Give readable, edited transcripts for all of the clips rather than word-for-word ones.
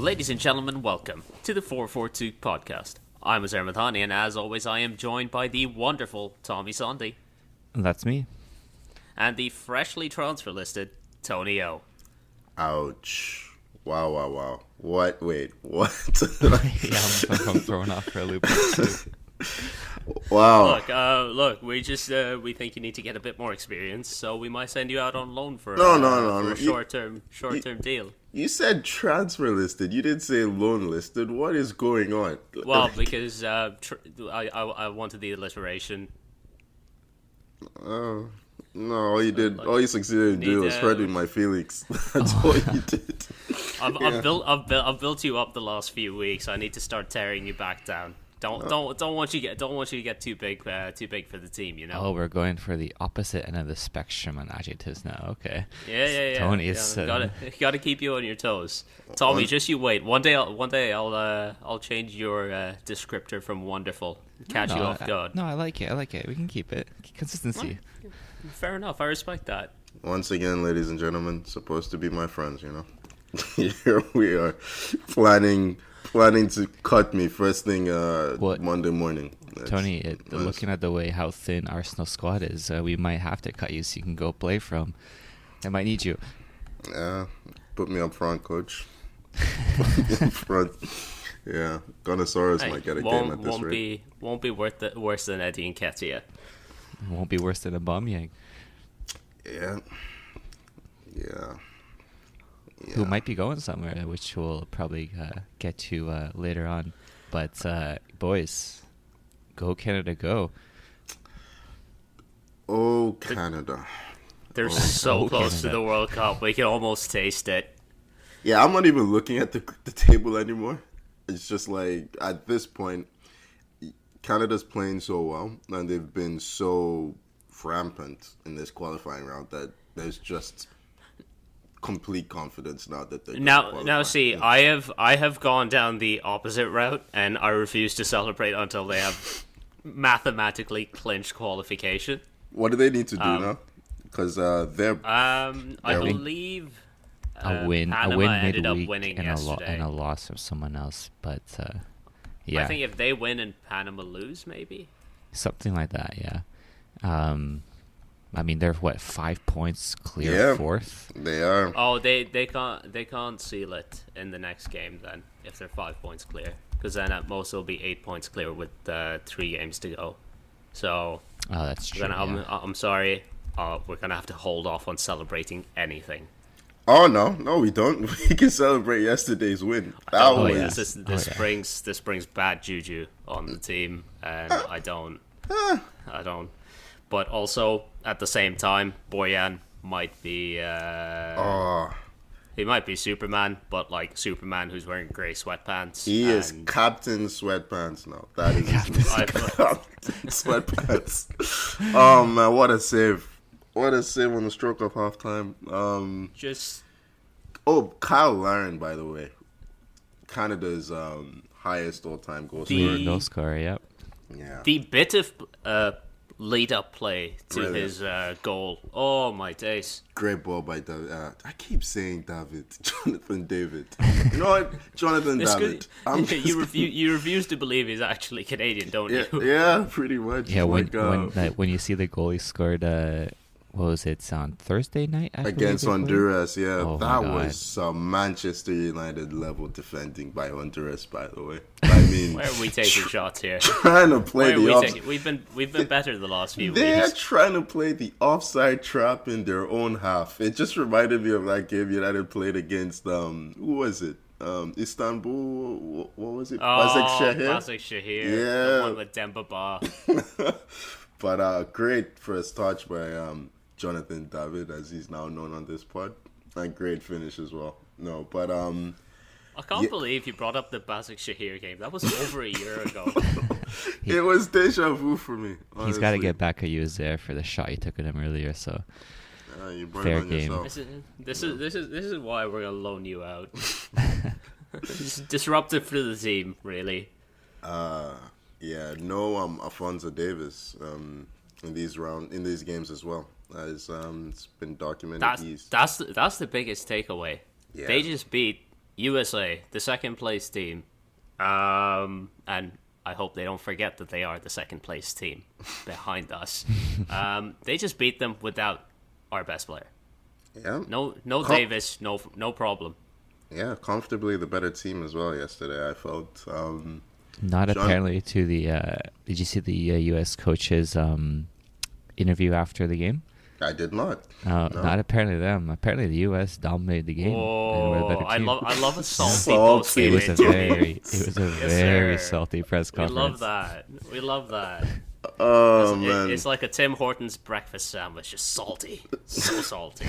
Ladies and gentlemen, welcome to the 442 podcast. I'm Azar Mathani, and as always, I am joined by the wonderful Tommy Sondy. That's me. And the freshly transfer listed Tony O. Ouch. Wow. What? Wait, what? Yeah, I'm thrown off for a loop. Wow. Look, we think you need to get a bit more experience, so we might send you out on loan for No. a short-term deal. You said transfer listed. You didn't say loan listed. What is going on? Well, because I wanted the alliteration. No, all you succeeded in doing was hurting my feelings. That's all you did. I've built you up the last few weeks. I need to start tearing you back down. Don't want you to get too big for the team. You know. Oh, we're going for the opposite end of the spectrum on adjectives now. Okay. Yeah. Tony is gotta keep you on your toes. Tommy, just you wait. One day I'll change your descriptor from wonderful. Catch you off guard. No, I like it. We can keep it. Consistency. Well, fair enough. I respect that. Once again, ladies and gentlemen, supposed to be my friends, you know. Here we are, planning to cut me first thing Monday morning. Tony, looking at the way how thin Arsenal squad is, we might have to cut you so you can go play from. I might need you. Yeah, put me up front, coach. Put me up front. Yeah, Gunnosaurus might get a game at this rate. Won't be worse than Eddie Nketiah. It won't be worse than a Aubameyang. Yeah. Who might be going somewhere, which we'll probably get to later on. But, boys, go Canada, go. Oh, Canada. They're so close to the World Cup. We can almost taste it. Yeah, I'm not even looking at the table anymore. It's just like, at this point, Canada's playing so well, and they've been so rampant in this qualifying round that there's just complete confidence now that they're now see, I have gone down the opposite route, and I refuse to celebrate until they have mathematically clinched qualification. What do they need to do now? Because they're I believe a win Panama ended up midweek winning and yesterday. a loss of someone else, but yeah, I think if they win and Panama lose, maybe something like that. Yeah. I mean, they're 5 points clear fourth. They are. Oh, they can't seal it in the next game then if they're 5 points clear, because then at most it'll be 8 points clear with 3 games to go. So that's true. I'm sorry. We're gonna have to hold off on celebrating anything. Oh no, we don't. We can celebrate yesterday's win. This brings bad juju on the team, and I don't. But also, at the same time, Boyan might be... He might be Superman, but like Superman who's wearing grey sweatpants. He is Captain Sweatpants now. That is Captain Sweatpants. Oh, man, what a save. What a save on the stroke of halftime. Kyle Larin, by the way. Canada's highest all-time goal scorer. Yep. Yeah. The bit of... lead-up play to his goal. Oh, my days. Great ball by David. I keep saying Jonathan David. You know what? Jonathan David. You refuse to believe he's actually Canadian, don't you? Yeah, pretty much. Yeah, when you see the goal he scored, what was it, on Thursday night? Against Honduras, yeah. Oh, that was some Manchester United level defending by Honduras, by the way. I mean, where are we taking shots here? Trying to play We've been better the last few weeks. They're trying to play the offside trap in their own half. It just reminded me of that game United played against who was it? Istanbul. What was it? Basak Shahir. Yeah, the one with Demba Ba. But great first touch by Jonathan David, as he's now known on this pod, and great finish as well. No, but I can't believe you brought up the Basak Shahir game. That was over a year ago. It was deja vu for me. Honestly. He's got to get back. He was there for the shot he took at him earlier. So fair game. This is why we're gonna loan you out. It's disruptive for the team, really. Yeah, no Alphonso Davis in these games as well. It's been documented. That's the biggest takeaway. Yeah. They just beat USA, the second place team, and I hope they don't forget that they are the second place team behind us. They just beat them without our best player. Yeah. No Davis, no problem. Yeah, comfortably the better team as well yesterday, I felt. Not John- apparently to the. Did you see the U.S. coach's interview after the game? I did not. No. Not apparently them. Apparently the U.S. dominated the game. And were the better I team. love a salty Salty. post-game It was a interview. very sir. salty press We conference. love that. Oh, It's, man. it's like a Tim Hortons breakfast sandwich, just salty, so salty.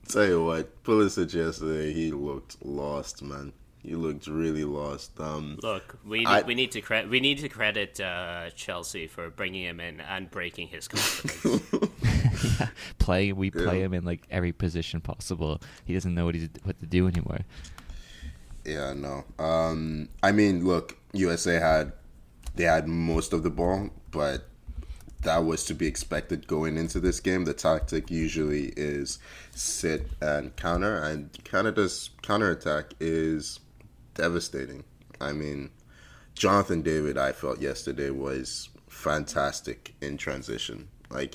Tell you what, Pulisic yesterday, he looked lost, man. He looked really lost. Look, we need to credit Chelsea for bringing him in and breaking his confidence. We play him in like every position possible. He doesn't know what to do anymore. Yeah, no. I mean, look, USA had most of the ball, but that was to be expected going into this game. The tactic usually is sit and counter, and Canada's counterattack is devastating. I mean, Jonathan David, I felt yesterday, was fantastic in transition. Like,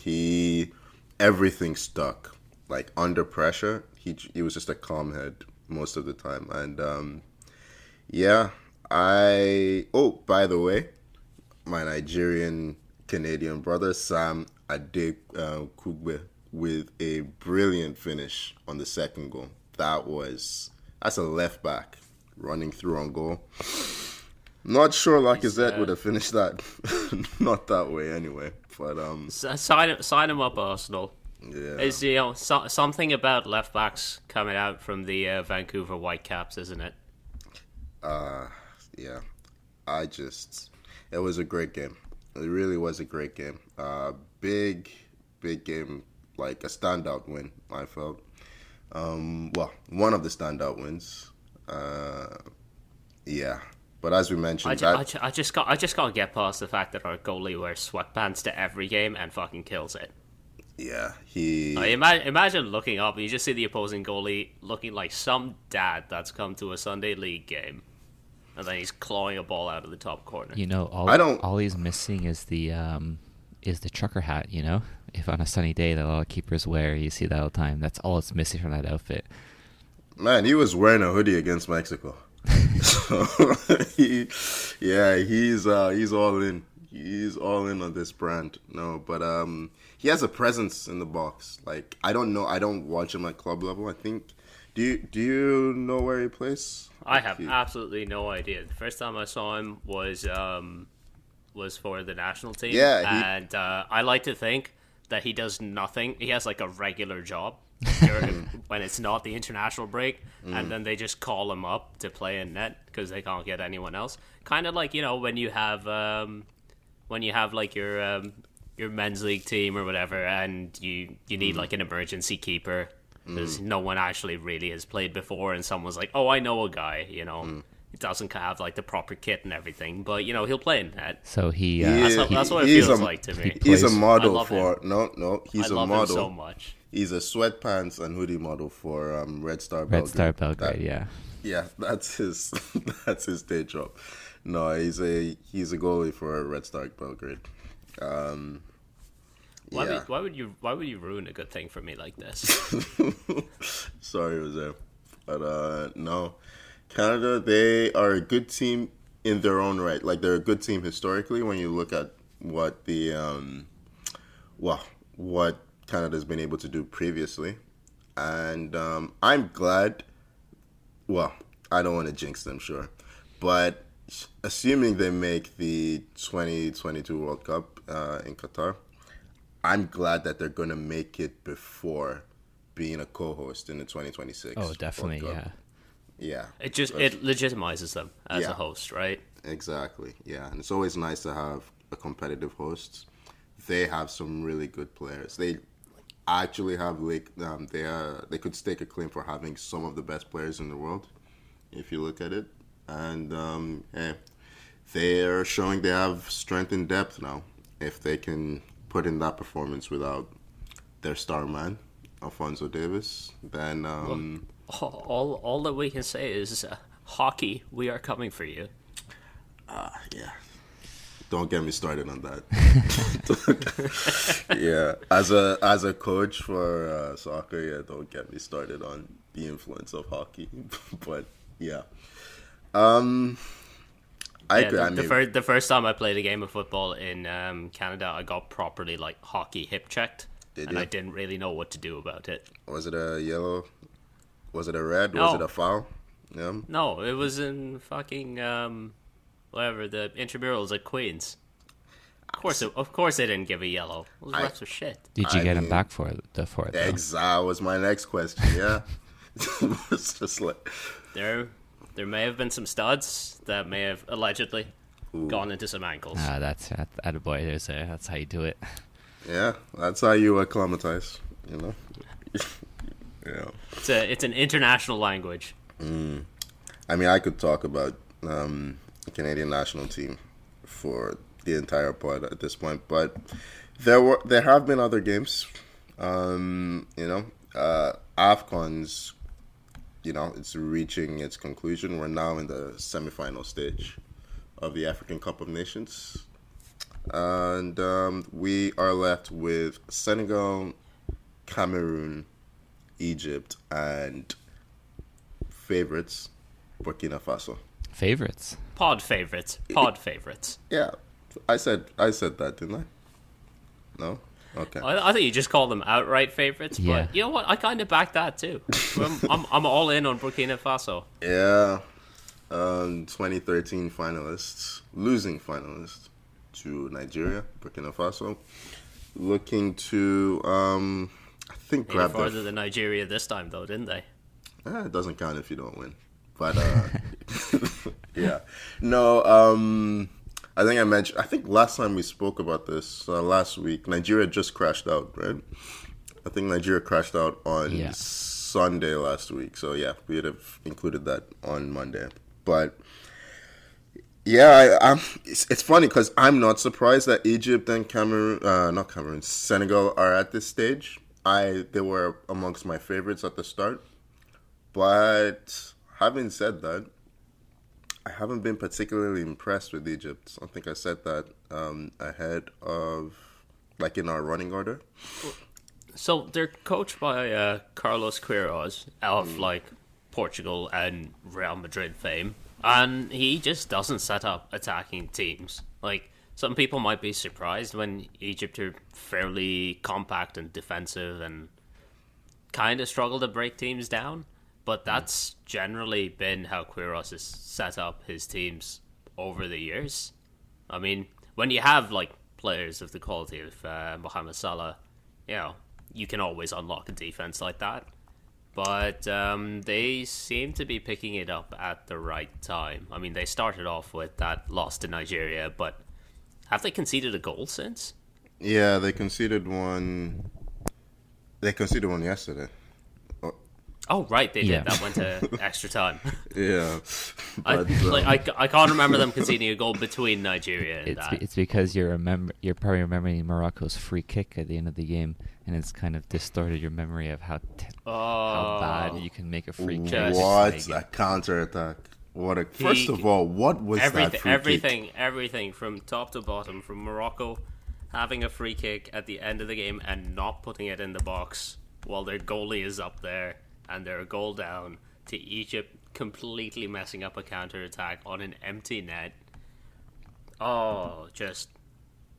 everything stuck. Like, under pressure, he was just a calm head most of the time. And, yeah, by the way, my Nigerian Canadian brother Sam Adekugbe with a brilliant finish on the second goal. That's a left back running through on goal. Not sure Lacazette would have finished that. Not that way anyway. But sign him up, Arsenal. yeah. Is something about left backs coming out from the Vancouver Whitecaps, isn't it? Yeah. It was a great game. It really was a great game. Big game, like a standout win, I felt. One of the standout wins. Yeah. But as we mentioned, I just can't get past the fact that our goalie wears sweatpants to every game and fucking kills it. yeah, Imagine looking up and you just see the opposing goalie looking like some dad that's come to a Sunday league game, and then he's clawing a ball out of the top corner. You know, all he's missing is the trucker hat. You know, if on a sunny day that a lot of keepers wear, you see that all the time. That's all it's missing from that outfit. Man, he was wearing a hoodie against Mexico. So he's all in. He's all in on this brand. No, but he has a presence in the box. Like, I don't know. I don't watch him at club level. I think. Do you know where he plays? I have absolutely no idea. The first time I saw him was for the national team. Yeah, and I like to think that he does nothing. He has like a regular job when it's not the international break, and then they just call him up to play in net because they can't get anyone else. Kind of like, you know, when you have like your men's league team or whatever, and you need like an emergency keeper because no one actually really has played before, and someone's like, oh, I know a guy, you know. It doesn't have like the proper kit and everything, but you know, he'll play in net. So That's what it feels like to me. He's a model I for him. He's I a love model. him so much. He's a sweatpants and hoodie model for Red Star Red Belgrade. Star Belgrade, yeah. Yeah, that's his day job. No, he's a goalie for Red Star Belgrade. Why would you ruin a good thing for me like this? Sorry, Jose. But no. Canada, they are a good team in their own right. Like, they're a good team historically when you look at what the what Canada's been able to do previously. And I'm glad. Well, I don't want to jinx them, sure, but assuming they make the 2022 World Cup in Qatar, I'm glad that they're going to make it before being a co-host in the 2026. Oh, definitely, World Cup. yeah. Yeah. It legitimizes them as a host, right? Exactly. Yeah, and it's always nice to have a competitive host. They have some really good players. They actually have they could stake a claim for having some of the best players in the world, if you look at it. And they're showing they have strength in depth now. If they can put in that performance without their star man, Alphonso Davis, then All that we can say is hockey. We are coming for you. Yeah. Don't get me started on that. Yeah, as a coach for soccer, yeah, don't get me started on the influence of hockey. But yeah, um, The first time I played a game of football in Canada, I got properly like hockey hip checked, and I didn't really know what to do about it. Was it a yellow? Was it a red? No. Was it a foul? Yeah. No, it was in fucking whatever, the intramurals at Queens. Of course, they didn't give a yellow. Those refs are shit. Did you get him back for it? Though? That was my next question. Yeah, it's just like There may have been some studs that may have allegedly gone into some ankles. That's attaboy. That's how you do it. yeah, that's how you acclimatize. You know. Yeah. It's an international language. I mean, I could talk about the Canadian national team for the entire pod at this point, but there have been other games. AFCON's, it's reaching its conclusion. We're now in the semifinal stage of the African Cup of Nations, and we are left with Senegal, Cameroon, Egypt, and favorites Burkina Faso. Favorites. Pod favorites. Yeah, I said that, didn't I? No? Okay. I think you just call them outright favorites, Yeah. but you know what? I kind of back that too. I'm all in on Burkina Faso. Yeah. 2013 finalists, losing finalists to Nigeria, Burkina Faso, looking to, I think, Made it grab farther than Nigeria this time, though, didn't they? It doesn't count if you don't win. But, yeah. No, I think last time we spoke about this, last week, Nigeria just crashed out, right? I think Nigeria crashed out on Sunday last week. So, yeah, we'd have included that on Monday. But, yeah, it's funny because I'm not surprised that Egypt and Senegal are at this stage. They were amongst my favorites at the start. But having said that, I haven't been particularly impressed with Egypt. I think I said that ahead of, like, in our running order. So they're coached by Carlos Queiroz of like Portugal and Real Madrid fame, and he just doesn't set up attacking teams. Like, some people might be surprised when Egypt are fairly compact and defensive and kind of struggle to break teams down. But that's generally been how Queiroz has set up his teams over the years. I mean, when you have like players of the quality of Mohamed Salah, you can always unlock a defense like that. But they seem to be picking it up at the right time. I mean, they started off with that loss to Nigeria, but have they conceded a goal since? Yeah, they conceded one. They conceded one yesterday. Oh, right, they did. That went to extra time. Yeah. But, I can't remember them conceding a goal between Nigeria and that. It's because you're probably remembering Morocco's free kick at the end of the game, and it's kind of distorted your memory of how bad you can make a free kick. What a counterattack! First of all, what was that free kick? Everything from top to bottom, from Morocco having a free kick at the end of the game and not putting it in the box while their goalie is up there and they're a goal down, to Egypt completely messing up a counterattack on an empty net. Oh, just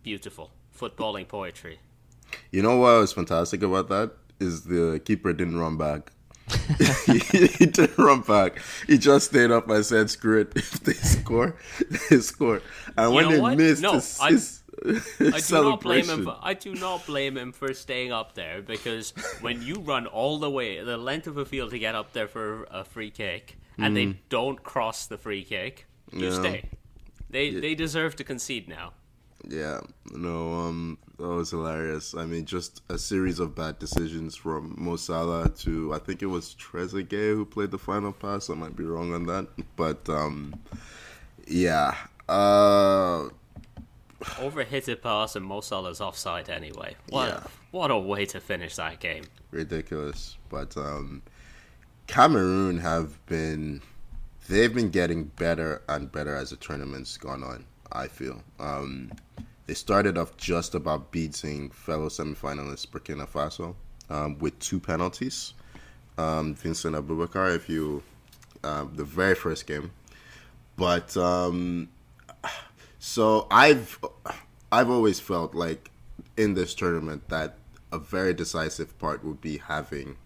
beautiful. Footballing poetry. You know what was fantastic about that? Is the keeper didn't run back. He didn't run back. He just stayed up and said, screw it. If they score, they score. And when they missed I do not blame him for staying up there, because when you run all the way the length of a field to get up there for a free kick and they don't cross the free kick, you stay. They deserve to concede now. Yeah, no, that was hilarious. I mean, just a series of bad decisions from Mo Salah to, I think it was Trezeguet who played the final pass. I might be wrong on that, but yeah. Overhit a pass and Mo Salah's offside anyway. What a way to finish that game. Ridiculous. But Cameroon they've been getting better and better as the tournament's gone on, I feel. They started off just about beating fellow semifinalists Burkina Faso with 2 penalties. Vincent Abubakar, the very first game. But so I've always felt like in this tournament that a very decisive part would be having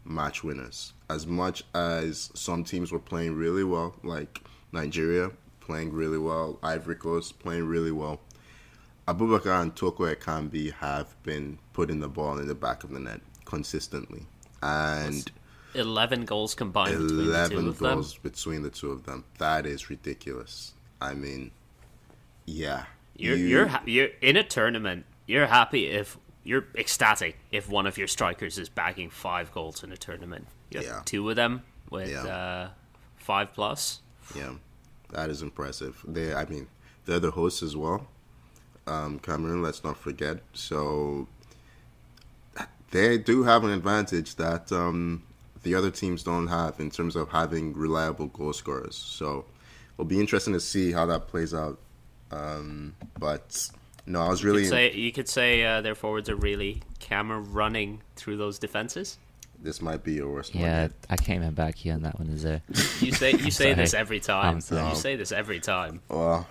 match winners. As much as some teams were playing really well, like Nigeria playing really well, Ivory Coast playing really well, Abubakar and Toko Ekambi have been putting the ball in the back of the net consistently. And 11 goals combined between the two of them. 11 goals between the two of them. That is ridiculous. I mean, yeah. You're in a tournament. You're happy you're ecstatic if one of your strikers is bagging 5 goals in a tournament. You have 2 of them with 5+. Yeah, that is impressive. They're the hosts as well. Cameroon, let's not forget. So they do have an advantage that the other teams don't have in terms of having reliable goal scorers. So it'll be interesting to see how that plays out. But no, I was really... You could say their forwards are really camera running through those defenses. This might be your worst one. Yeah, I can't even back you on that one, is there? You say this every time. No. You say this every time. Well,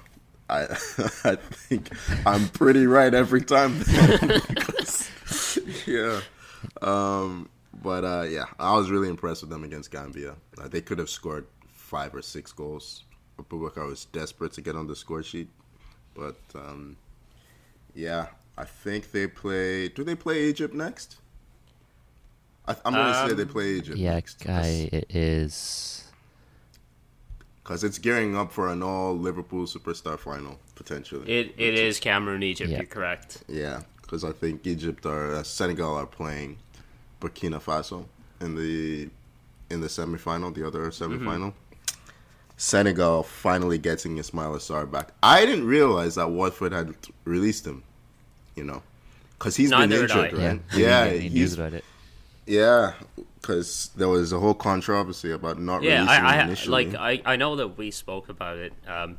I think I'm pretty right every time. Yeah. But I was really impressed with them against Gambia. They could have scored 5 or 6 goals. Abubakar was desperate to get on the score sheet. But, I think they play... Do they play Egypt next? I'm going to say they play Egypt next. Yeah, it is... Because it's gearing up for an all-Liverpool Superstar final, potentially. It is Cameroon-Egypt, you're correct. Yeah, because I think Senegal are playing Burkina Faso in the semifinal, the other semifinal. Senegal finally getting Ismaila Sarr back. I didn't realize that Watford had released him, because he's been injured, right? Yeah, he's about it. Yeah, because there was a whole controversy about not releasing him initially. I know that we spoke about it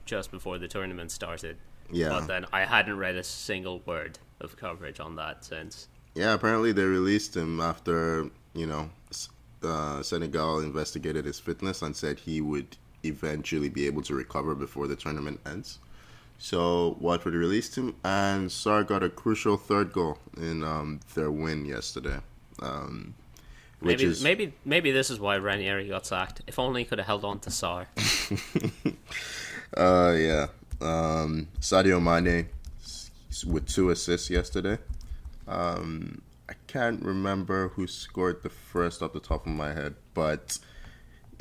just before the tournament started. Yeah. But then I hadn't read a single word of coverage on that since. Yeah, apparently they released him after, Senegal investigated his fitness and said he would eventually be able to recover before the tournament ends. So Watford released him, and Sarr got a crucial 3rd goal in their win yesterday. Maybe this is why Ranieri got sacked. If only he could have held on to Sarr. Sadio Mane with 2 assists yesterday. I can't remember who scored the first off the top of my head, but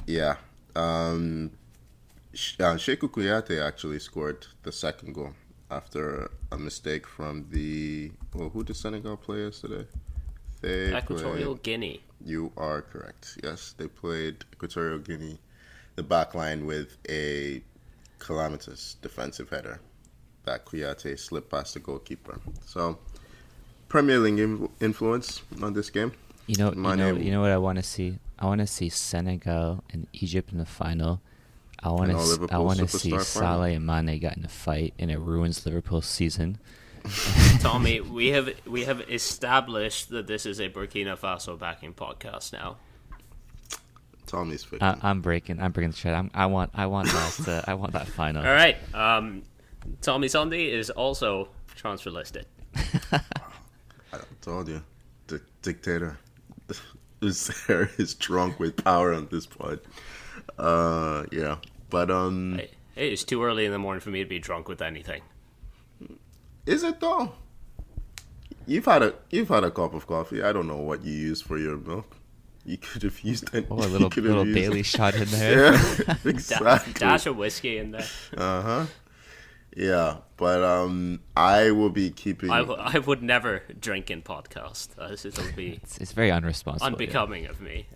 yeah. Sheku Kouyaté actually scored the 2nd goal after a mistake from who did Senegal play yesterday? Equatorial Guinea. You are correct. Yes, they played Equatorial Guinea, the back line, with a calamitous defensive header that Kouyaté slipped past the goalkeeper. So, Premier League influence on this game. You know what I want to see? I want to see Senegal and Egypt in the final. I want to see Salah and Mane get in a fight, and it ruins Liverpool's season. Tommy, we have established that this is a Burkina Faso backing podcast now. Tommy's fit. I'm breaking the thread. I want that. I want that final. All right. Tommy Sunday is also transfer listed. I told you, the dictator is drunk with power on this pod. Yeah, but Hey, it's too early in the morning for me to be drunk with anything. Is it though? You've had a cup of coffee. I don't know what you use for your milk. You could have used a little Bailey shot in there. Yeah, exactly. Dash of whiskey in there. Yeah, but I will be keeping. I would never drink in podcast. It'll be. It's very unresponsible. Unbecoming of me.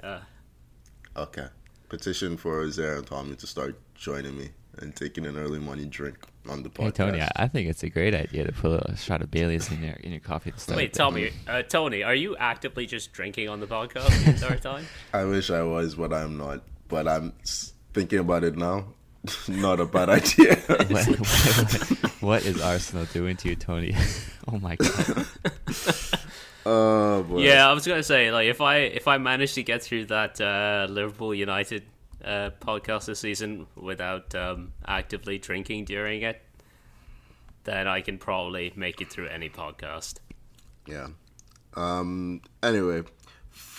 Okay. petition for Zara and Tommy to start joining me and taking an early morning drink on the podcast. Hey Tony, I think it's a great idea to put a shot of Bailey's in your coffee to start. Wait, Tony, are you actively just drinking on the podcast the entire time? I wish I was, but I'm not. But I'm thinking about it now. Not a bad idea. What is Arsenal doing to you, Tony? Oh my god. Oh boy. Yeah, I was gonna say, like, if I manage to get through that Liverpool United podcast this season without actively drinking during it, then I can probably make it through any podcast. Yeah. Anyway,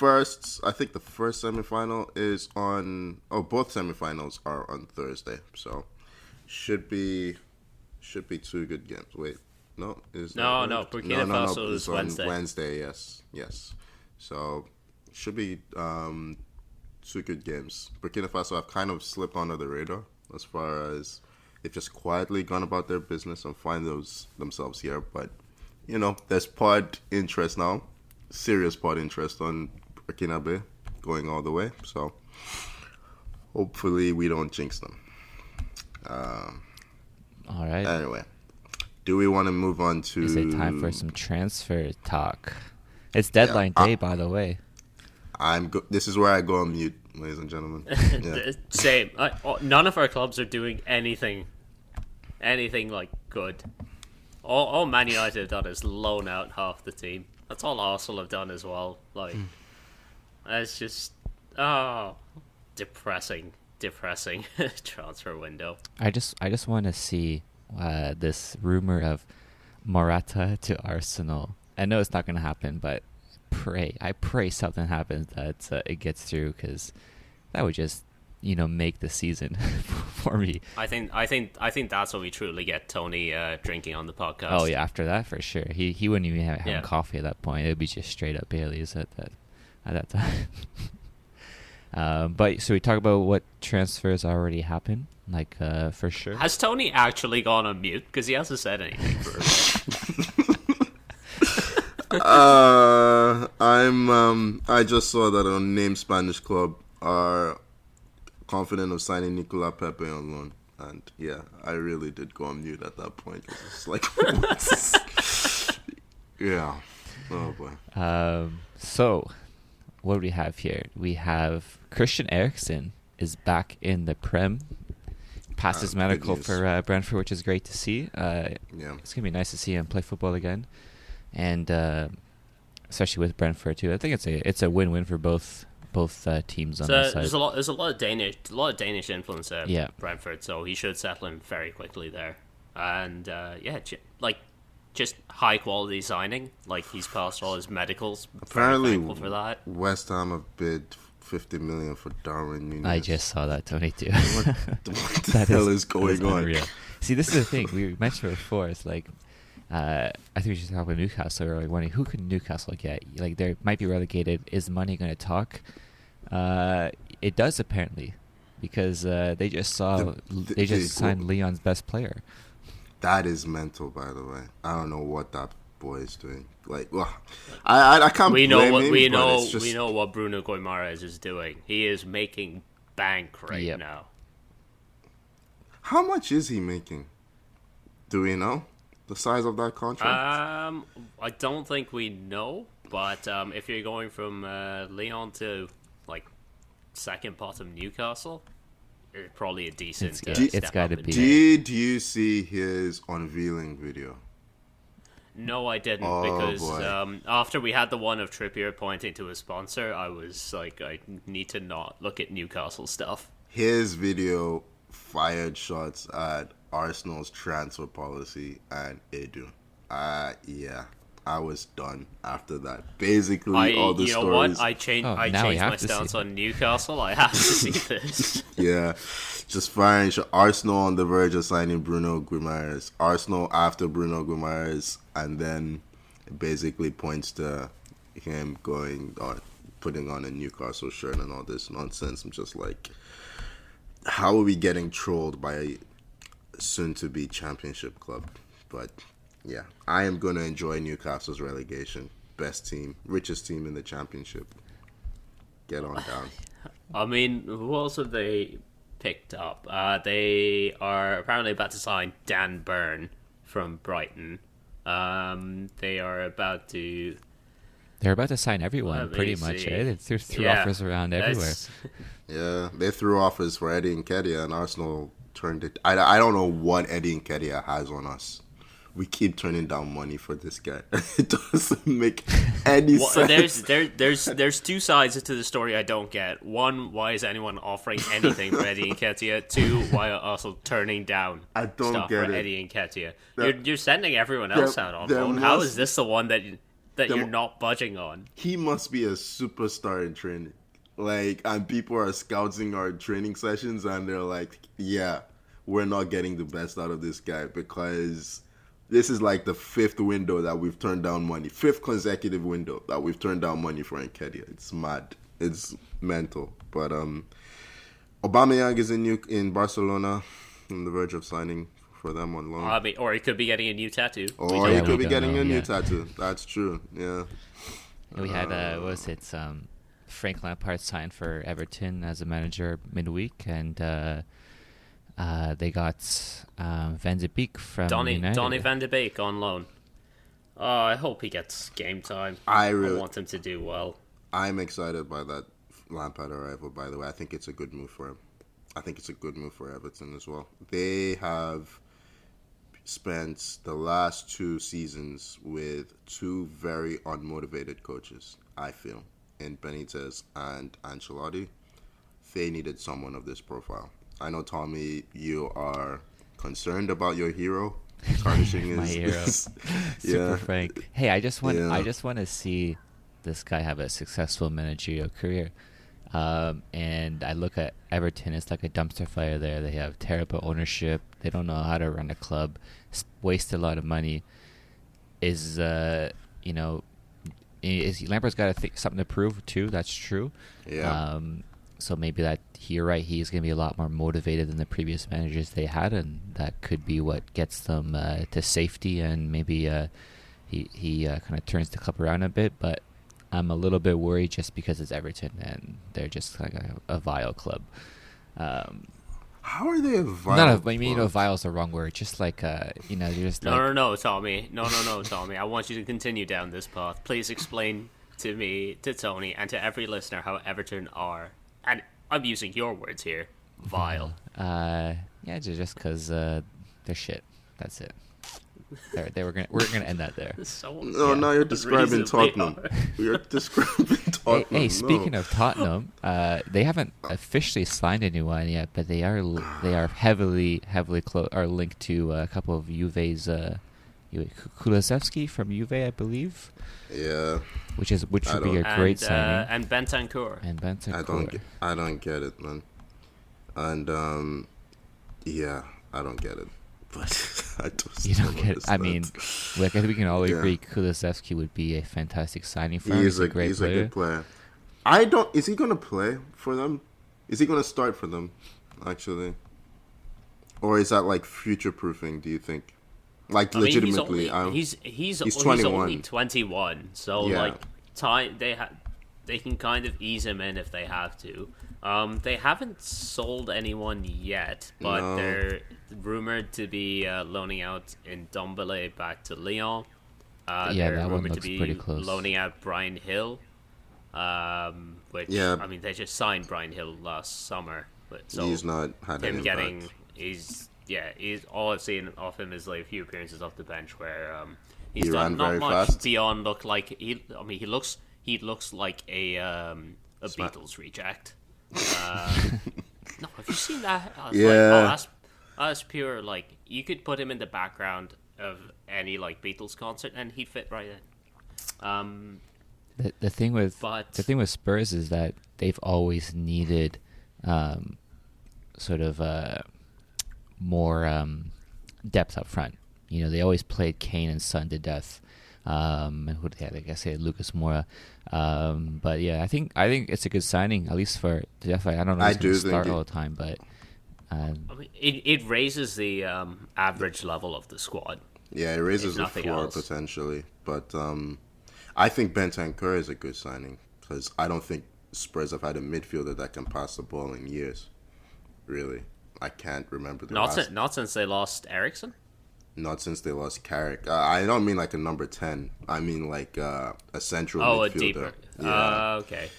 I think the first semifinal is on. Oh, both semifinals are on Thursday, so should be 2 good games. Wait, no, no. Burkina Faso is Wednesday. Wednesday, yes. So should be 2 good games. Burkina Faso have kind of slipped under the radar as far as they've just quietly gone about their business and find themselves here. But there's pod interest now, serious pod interest on Burkina going all the way. So hopefully we don't jinx them. All right. Anyway, do we want to move on to? Is it time for some transfer talk? It's deadline day, by the way. This is where I go on mute, ladies and gentlemen. Yeah. Same. None of our clubs are doing anything like good. All Man United have done is loan out half the team. That's all Arsenal have done as well. Like, it's just depressing transfer window. I just want to see this rumor of Morata to Arsenal. I know it's not going to happen, but I pray something happens that it gets through, because that would just make the season for me. I think that's what we truly get Tony drinking on the podcast. Oh yeah, after that for sure. He wouldn't even have coffee at that point. It would be just straight up Bailey's at that time. But so we talk about what transfers already happened, like for sure. Has Tony actually gone on mute? Because he hasn't said anything for I just saw that a named Spanish club are confident of signing Nicola Pepe on loan, and yeah, I really did go on mute at that point. It's like, yeah, oh boy. So what do we have here? We have Christian Eriksen is back in the Prem. Passed his medical for Brentford, which is great to see. It's gonna be nice to see him play football again, and especially with Brentford too. I think it's a win-win for both teams on this side. There's a lot of Danish influence at Brentford, so he should settle in very quickly there. And just high quality signing. Like, he's passed all his medicals. Apparently, very thankful for that. West Ham have bid 50 million for Darwin Núñez. I just saw that, Tony, too. What the hell is going on? Unreal. See, this is the thing we mentioned before. It's like, I think we should talk about Newcastle. We're like wondering, who could Newcastle get? Like, they might be relegated. Is money going to talk? It does, apparently, because they just signed Leon's best player. That is mental, by the way. I don't know what that boy is doing. Like, well, I can't blame him. We know what Bruno Guimaraes is doing. He is making bank right now. How much is he making? Do we know the size of that contract? I don't think we know, but if you're going from Leon to like second bottom Newcastle, it's probably a decent. It's got to be. Did you see his unveiling video? No, I didn't, because after we had the one of Trippier pointing to a sponsor, I was like, I need to not look at Newcastle stuff. His video fired shots at Arsenal's transfer policy and Edu. I was done after that. Basically, all the stories. You know what? I changed my stance on Newcastle. I have to see this. Yeah, just firing shot. Arsenal on the verge of signing Bruno Guimaraes. Arsenal after Bruno Guimaraes, and then it basically points to him going or putting on a Newcastle shirt and all this nonsense. I'm just like, how are we getting trolled by a soon-to-be championship club? But yeah, I am going to enjoy Newcastle's relegation. Best team, richest team in the championship. Get on down. I mean, who else have they picked up? They are apparently about to sign Dan Burn from Brighton. They are about to. They're about to sign everyone, pretty much. Eh? They threw offers around everywhere. Yeah, they threw offers for Eddie Nketiah, and Arsenal turned it. I don't know what Eddie Nketiah has on us. We keep turning down money for this guy. It doesn't make any sense. There's two sides to the story I don't get. One, why is anyone offering anything for Eddie Nketiah? Two, why are also turning down I don't stuff get for it. Eddie Nketiah? You're sending everyone else out on loan. How is this the one that you're not budging on? He must be a superstar in training. And people are scouting our training sessions, and they're like, yeah, we're not getting the best out of this guy because this is like the fifth window that we've turned down money. Fifth consecutive window that we've turned down money for Nketiah. It's mad. It's mental. But Aubameyang is in Barcelona, on the verge of signing for them on loan. Or he could be getting a new tattoo. Or he could be getting a new tattoo. That's true. Yeah. We had Frank Lampard signed for Everton as a manager midweek, and they got Van de Beek from United. Donny Van de Beek on loan. Oh, I hope he gets game time. I want him to do well. I'm excited by that Lampard arrival, by the way. I think it's a good move for him. I think it's a good move for Everton as well. They have spent the last 2 seasons with 2 very unmotivated coaches, I feel, in Benitez and Ancelotti. They needed someone of this profile. I know, Tommy, you are concerned about your hero tarnishing my hero. Super Frank. Hey, I just want to see this guy have a successful managerial career. And I look at Everton, it's like a dumpster fire there. They have terrible ownership. They don't know how to run a club. Waste a lot of money. Is Lampard's got something to prove too? That's true. Yeah. So maybe you're right. He's going to be a lot more motivated than the previous managers they had, and that could be what gets them to safety. And maybe he kind of turns the club around a bit. But I'm a little bit worried just because it's Everton and they're just like a vile club. How are they a vile club? Vile is the wrong word. Just like, you're just No, Tommy. No, Tommy. I want you to continue down this path. Please explain to me, to Tony, and to every listener how Everton are, and I'm using your words here, vile. Just because they're shit. That's it. We're gonna end that there. Now you're describing Tottenham. You're describing Tottenham. Hey, speaking of Tottenham, they haven't officially signed anyone yet, but they are heavily linked to a couple of Juve's. Kulusevski from Juve, I believe. Yeah. Which would be a great signing. And Bentancur. I don't get it, man. And I don't get it. But I don't get it. I mean, I think we can all agree Kulusevski would be a fantastic signing for him. He's a great player. A good player. Is he gonna play for them? Is he gonna start for them, actually? Or is that like future proofing, do you think? Legitimately, he's 21. only 21, so time they can kind of ease him in if they have to. They haven't sold anyone yet, but they're rumored to be loaning out in Ndombele back to Lyon. That one looks pretty close. Loaning out Bryan Hill, I mean, they just signed Bryan Hill last summer, but so he's not had any impact. He's all I've seen of him is like a few appearances off the bench where he's done not much fast. beyond look like he looks like a Beatles reject. No, have you seen that? That's pure. Like, you could put him in the background of any Beatles concert and he'd fit right in. The thing with Spurs is that they've always needed more depth up front. They always played Kane and Son to death. And who did they have? I guess they had Lucas Moura. But yeah, I think it's a good signing, at least for definitely. I don't know if he's going to start all the time, but it raises the average level of the squad. Yeah, it raises the floor potentially. But I think Bentancur is a good signing because I don't think Spurs have had a midfielder that can pass the ball in years. Really, I can't remember the not since they lost Ericsson. Not since they lost Carrick. I don't mean like a number 10. I mean like a central midfielder. A deeper. Yeah. Okay.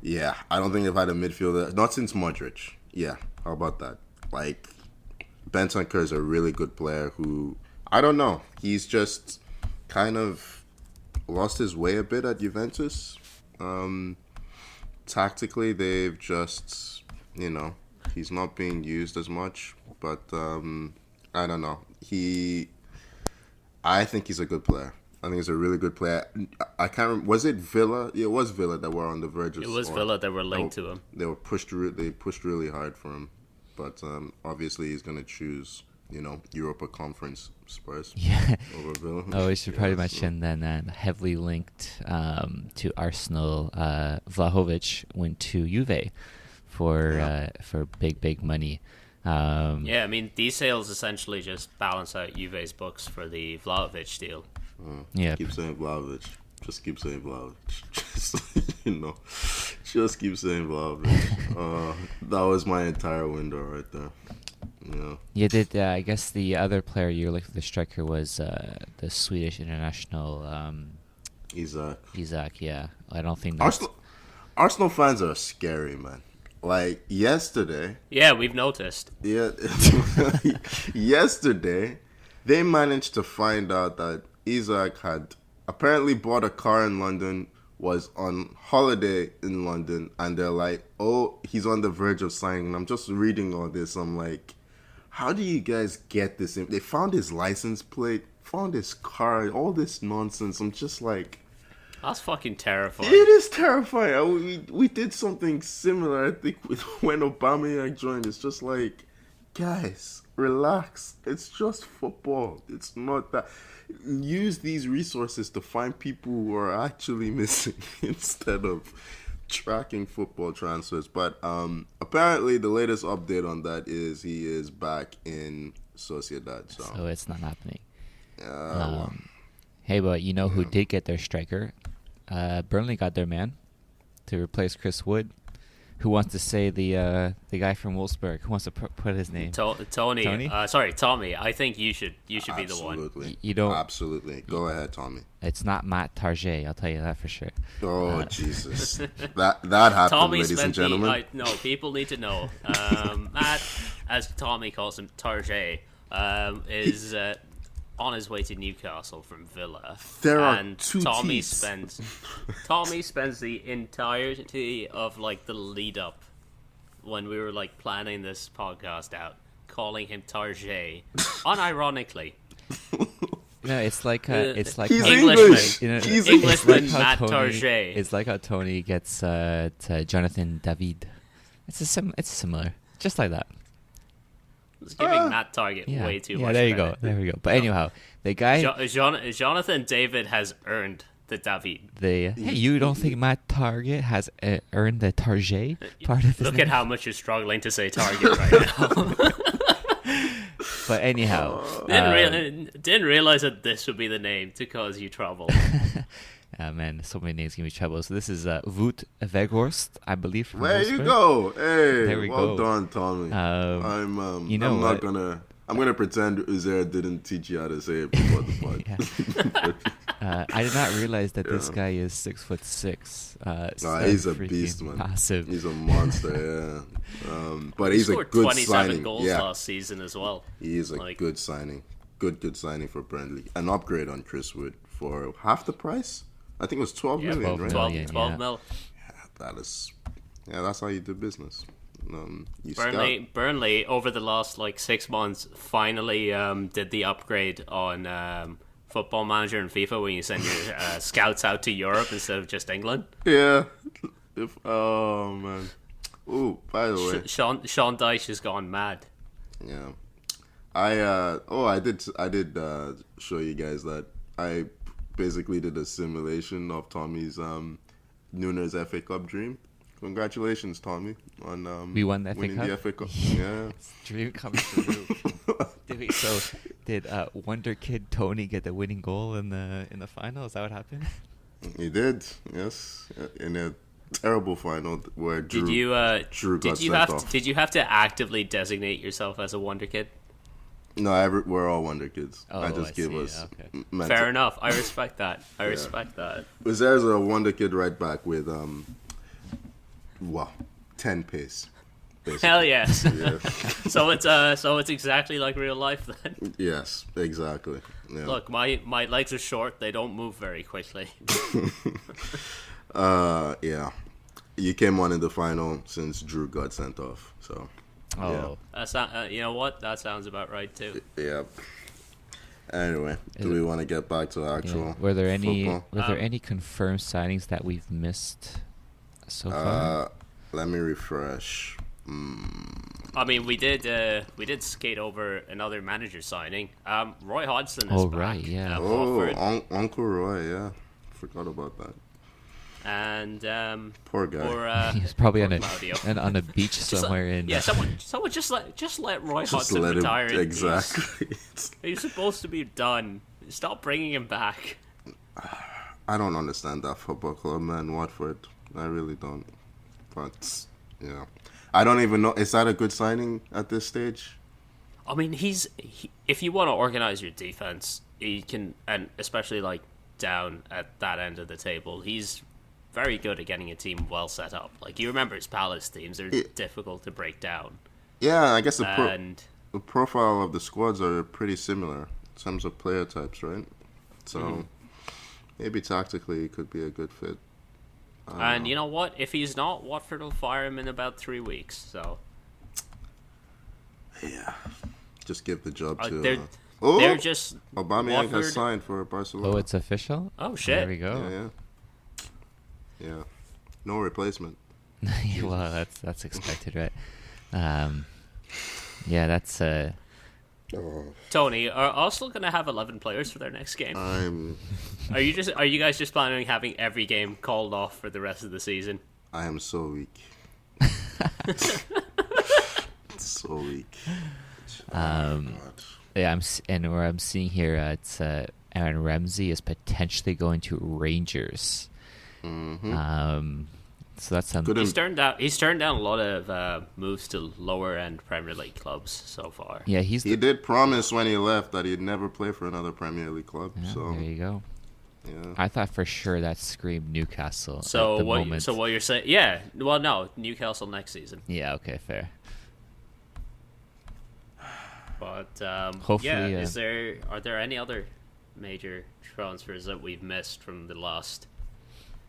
Yeah, I don't think they've had a midfielder. Not since Modric. Yeah, how about that? Like, Bentancur is a really good player who, I don't know, he's just kind of lost his way a bit at Juventus. Tactically, they've just, he's not being used as much. But, I don't know. I think he's a good player. I think he's a really good player. I can't remember. Was it Villa? Yeah, it was Villa that were on the verge of. It was Villa that were linked to him. They were pushed. They pushed really hard for him, but obviously he's going to choose, Europa Conference Spurs. Yeah. Over Villa. Oh, we should probably mention then heavily linked to Arsenal. Vlahovic went to Juve for big money. I mean, these sales essentially just balance out Juve's books for the Vlahovic deal. Yeah. Keep saying Vlahovic. Just keep saying Vlahovic. Just keep saying Vlahovic. That was my entire window right there. I guess the other player you were looking for the striker was the Swedish international Isak. Yeah, I don't think that's... Arsenal fans are scary, man. Like yesterday. Yeah, we've noticed. Yeah, yesterday they managed to find out that Isak had apparently bought a car in London, was on holiday in London, and they're like, "Oh, he's on the verge of signing." And I'm just reading all this. I'm like, how do you guys get this? They found his license plate, found his car, all this nonsense. I'm just like, that's fucking terrifying. It is terrifying. We did something similar, I think, when Aubameyang joined. It's just like, guys, relax. It's just football. It's not that. Use these resources to find people who are actually missing instead of tracking football transfers. But apparently the latest update on that is he is back in Sociedad. So it's not happening. Hey, but who did get their striker? Burnley got their man to replace Chris Wood. Who wants to say the guy from Wolfsburg? Who wants to put his name? Tony. Sorry, Tommy. I think you should be the one. Absolutely. You don't. Absolutely. Go ahead, Tommy. It's not Matt Target. I'll tell you that for sure. Oh Jesus! that happened, Tommy ladies and gentlemen. No, people need to know. Matt, as Tommy calls him, Target, is on his way to Newcastle from Villa. Tommy spends the entirety of the lead up when we were planning this podcast out calling him Target unironically. No, it's like he's Englishman. He's Englishman Matt Target. It's like how Tony gets to Jonathan David. It's similar, just like that. It's giving Matt Target way too much. Yeah, there we go. But anyhow, the guy Jonathan David has earned the David. Hey, you don't think Matt Target has earned the Target part of his Look name? at how much you're struggling to say Target right now. But anyhow, didn't realize that this would be the name to cause you trouble. Man, so many names give me trouble. So this is Wout Weghorst, I believe. From There Wolfsburg. you go. Hey, there we well go. done, Tommy. I'm gonna pretend Uzair didn't teach you how to say it before the pod. I did not realize that this guy is 6'6". He's a beast, man. Massive. He's a monster. Yeah. But he's a good 27 signing. goals last season as well. He is a good signing. Good signing for Burnley. An upgrade on Chris Wood for half the price. I think it was 12 million, right? 12 mil. Yeah, that's how you do business. Burnley over the last 6 months finally did the upgrade on Football Manager and FIFA when you send your scouts out to Europe instead of just England. Yeah. Oh man. Ooh, by the way, Sean Dyche has gone mad. Yeah. I did show you guys that I basically did a simulation of Tommy's Nunes FA Cup dream. Congratulations, Tommy, on we won the winning FA Cup. the FA Cup. Yeah, dream coming true. Did Wonder Kid Tony get the winning goal in the final? Is that what happened? He did. Yes, in a terrible final where Drew, Did you Drew got did you sent have off. did you have to actively designate yourself as a wonder kid? No, we're all wonder kids. Oh, I just give see, us okay. mental. Fair enough. I respect that. I respect that. There's a wonder kid right back with 10 pace. Basically. Hell yes. Yeah. So it's exactly like real life then. Yes, exactly. Yeah. Look, my legs are short. They don't move very quickly. Yeah. You came on in the final since Drew got sent off. So, Oh, That's you know what? That sounds about right too. yeah. Anyway, do we want to get back to actual yeah. Were there any football? confirmed signings that we've missed so far? Let me refresh. I mean, we did skate over another manager signing. Roy Hodgson is back. Right, yeah. Watford. Uncle Roy, yeah. Forgot about that. And Poor guy. He was probably on Claudio. on a beach somewhere in. Someone just let Roy Just Hodgson let retire. him. Exactly. He's supposed to be done. Stop bringing him back. I don't understand that football club, man. Watford. I really don't. But, yeah. I don't even know. Is that a good signing at this stage? I mean, if you want to organize your defense, he can, and especially like down at that end of the table, he's very good at getting a team well set up. Like, you remember his Palace teams are difficult to break down. Yeah, I guess And the profile of the squads are pretty similar in terms of player types, right? So maybe tactically it could be a good fit. and you know what? If he's not, Watford will fire him in about 3 weeks. So Yeah. Just give the job to... they're just Aubameyang Watford. has signed for Barcelona. Oh, it's official. Oh shit! There we go. Yeah. Yeah. No replacement. Well, that's expected, right? Yeah, that's Tony, are Arsenal going to have 11 players for their next game? Are you guys just planning on having every game called off for the rest of the season? I am so weak. So weak. God. yeah. And where I'm seeing here, it's Aaron Ramsey is potentially going to Rangers. So that's something. He's turned down a lot of moves to lower end Premier League clubs so far. Yeah, He did promise when he left that he'd never play for another Premier League club. Yeah, So there you go. yeah. I thought for sure that screamed Newcastle at So the moment. what you're saying? Yeah. Well, no, Newcastle next season. Yeah, okay, fair. But Hopefully, are there any other major transfers that we've missed from the last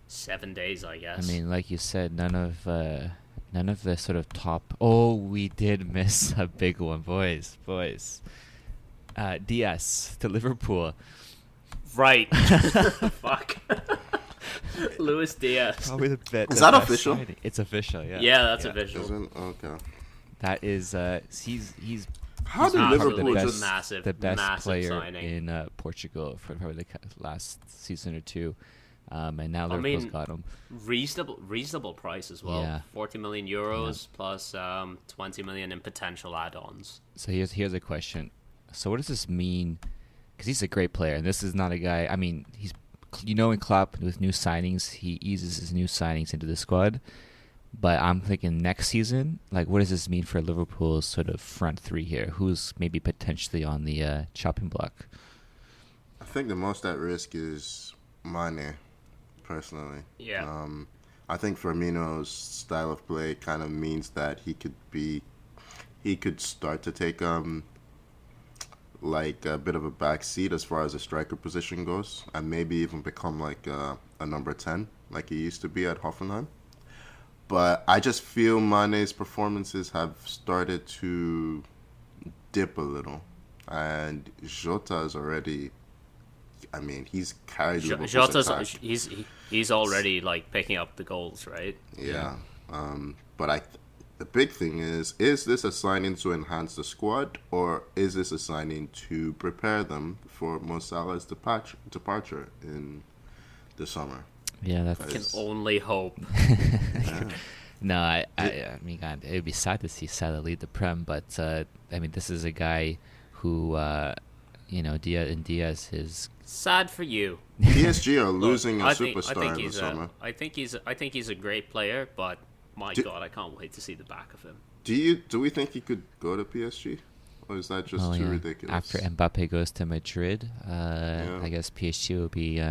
7 days? I guess. I mean, like you said, none of the sort of top. Oh, we did miss a big one, boys. DS to Liverpool. Right. Fuck. Luis Diaz. Probably the best. Is that official? Signing. It's official. Yeah. Yeah, that's official. Okay. That is. He's How did Absolutely Liverpool best- just... the best massive player signing. in Portugal for probably the last season or two, and now I Liverpool's mean, got him. reasonable price as well. Yeah. 40 million euros plus 20 million in potential add-ons. So here's a question. So what does this mean? Because he's a great player, and this is not a guy. I mean, he's in Klopp with new signings, he eases his new signings into the squad. But I'm thinking next season, like, what does this mean for Liverpool's sort of front three here? Who's maybe potentially on the chopping block? I think the most at risk is Mane, personally. Yeah. I think Firmino's style of play kind of means that he could start to take like a bit of a back seat as far as the striker position goes, and maybe even become like a number 10, like he used to be at Hoffenheim. But I just feel Mane's performances have started to dip a little, and Jota is already. I mean, he's carried Liverpool's Jota's attack. he's already like picking up the goals, right? Yeah. But the big thing is this a signing to enhance the squad, or is this a signing to prepare them for Mo Salah's departure in the summer? Yeah, that's. Can only hope. No, I mean, God, it would be sad to see Salah lead the Prem, but I mean, this is a guy who, Diaz is Sad for you. PSG are losing a I superstar think in the summer. I think he's a great player, but my God, I can't wait to see the back of him. Do we think he could go to PSG? Or is that just too ridiculous? After Mbappe goes to Madrid, I guess PSG will be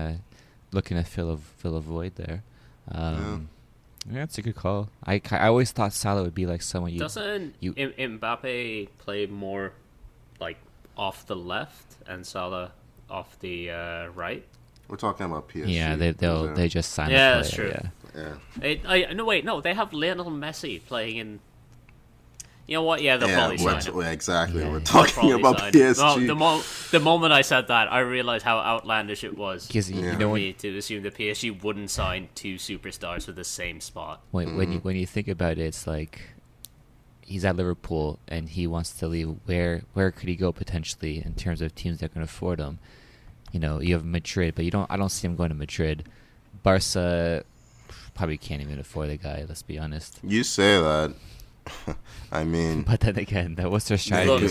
looking to fill a void there. Yeah, it's a good call. I always thought Salah would be like someone Doesn't Mbappe play more like off the left and Salah off the right? We're talking about PSG. Yeah, they just sign. Yeah, a that's true. Yeah. No, they have Lionel Messi playing in. You know what? Yeah, they'll probably sign him. Exactly. Yeah. We're talking about PSG. No, the moment I said that, I realized how outlandish it was. Because you know to assume that PSG wouldn't sign two superstars for the same spot. When you think about it, it's like he's at Liverpool and he wants to leave. Where could he go potentially in terms of teams that can afford him? You know, you have Madrid, but I don't see him going to Madrid. Barca probably can't even afford the guy. Let's be honest. You say that. I mean, but then again, what's their strategy?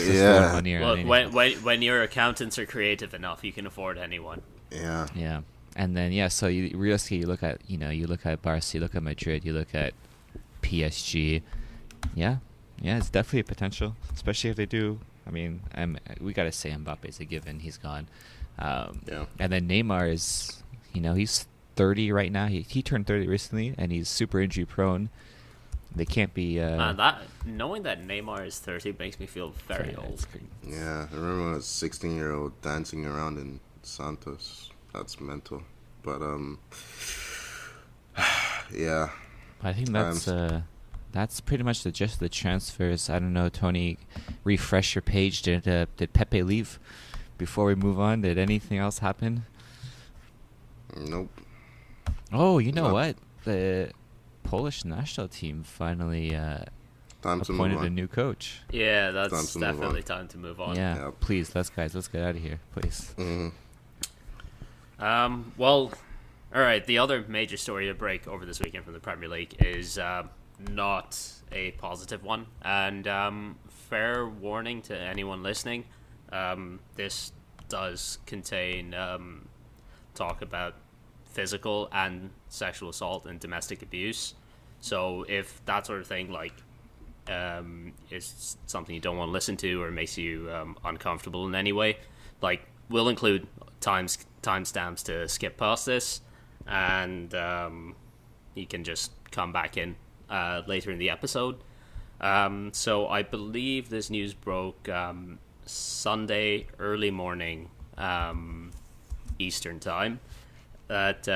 Look, when your accountants are creative enough, you can afford anyone. Yeah. And then so you realistically look at Barca, you look at Madrid, you look at PSG. Yeah, it's definitely a potential, especially if they do. I mean, we gotta say Mbappe's a given. He's gone. And then Neymar is, he's 30 right now. He turned 30 recently, and he's super injury prone. They can't be. Knowing that Neymar is 30 makes me feel very old. Yeah, I remember when I was 16-year-old dancing around in Santos. That's mental. But yeah. I think that's pretty much the gist of the transfers. I don't know, Tony. Refresh your page. Did Pepe leave? Before we move on, did anything else happen? Nope. Oh, you know what? The Polish national team finally appointed a new coach. Yeah, that's definitely time to move on. Yeah, please, let's get out of here, please. Well, all right. The other major story to break over this weekend from the Premier League is not a positive one, and fair warning to anyone listening. This does contain talk about physical and sexual assault and domestic abuse. So if that sort of thing is something you don't want to listen to or makes you uncomfortable in any way, we'll include timestamps to skip past this, and you can just come back in later in the episode. So I believe this news broke Sunday early morning Eastern time, that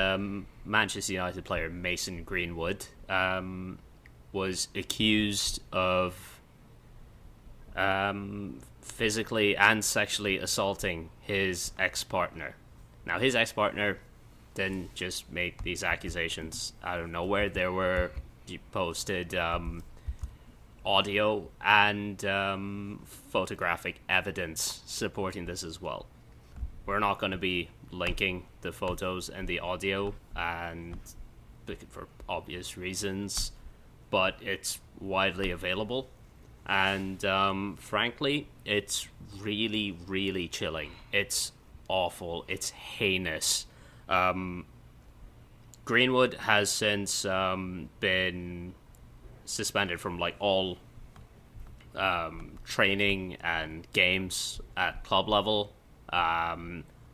Manchester United player Mason Greenwood was accused of physically and sexually assaulting his ex-partner. Now, his ex-partner didn't just make these accusations out of nowhere. There were posted audio and photographic evidence supporting this as well. We're not going to be linking the photos and the audio, and for obvious reasons, but it's widely available, and frankly, it's really, really chilling. It's awful. It's heinous. Greenwood has since been suspended from all training and games at club level.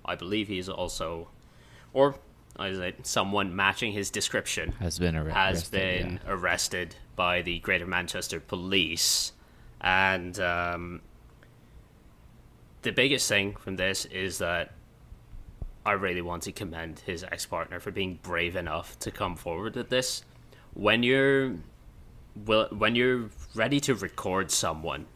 I believe he's also, or someone matching his description has been arrested by the Greater Manchester Police. And the biggest thing from this is that I really want to commend his ex-partner for being brave enough to come forward with this. When you're ready to record someone,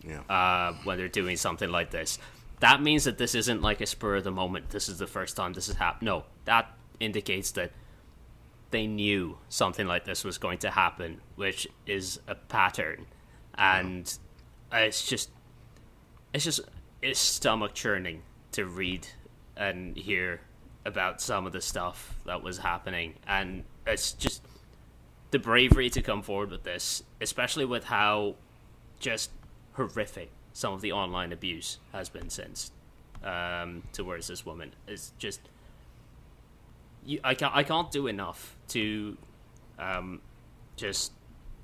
when they're doing something like this, that means that this isn't a spur of the moment. This is the first time this has happened. No, that indicates that they knew something like this was going to happen, which is a pattern, and it's stomach churning to read and hear about some of the stuff that was happening, and it's just the bravery to come forward with this, especially with how just horrific some of the online abuse has been since. towards this woman. It's just I can't do enough to just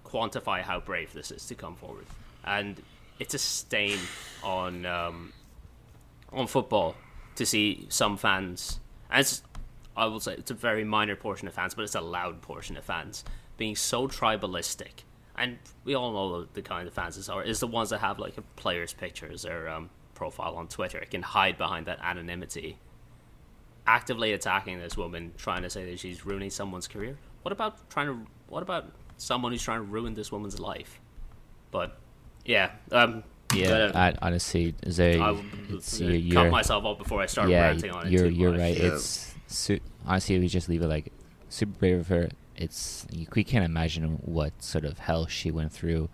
quantify how brave this is to come forward, and it's a stain on football to see some fans, as I will say, it's a very minor portion of fans, but it's a loud portion of fans being so tribalistic. And we all know the kind of fans is the ones that have like a player's picture as their profile on Twitter. It can hide behind that anonymity, actively attacking this woman, trying to say that she's ruining someone's career. What about someone who's trying to ruin this woman's life? But yeah, honestly, you're cut myself off before I start ranting on it. You're much. right. Yeah. It's honestly, if we just leave it like super brave of her. We can't imagine what sort of hell she went through,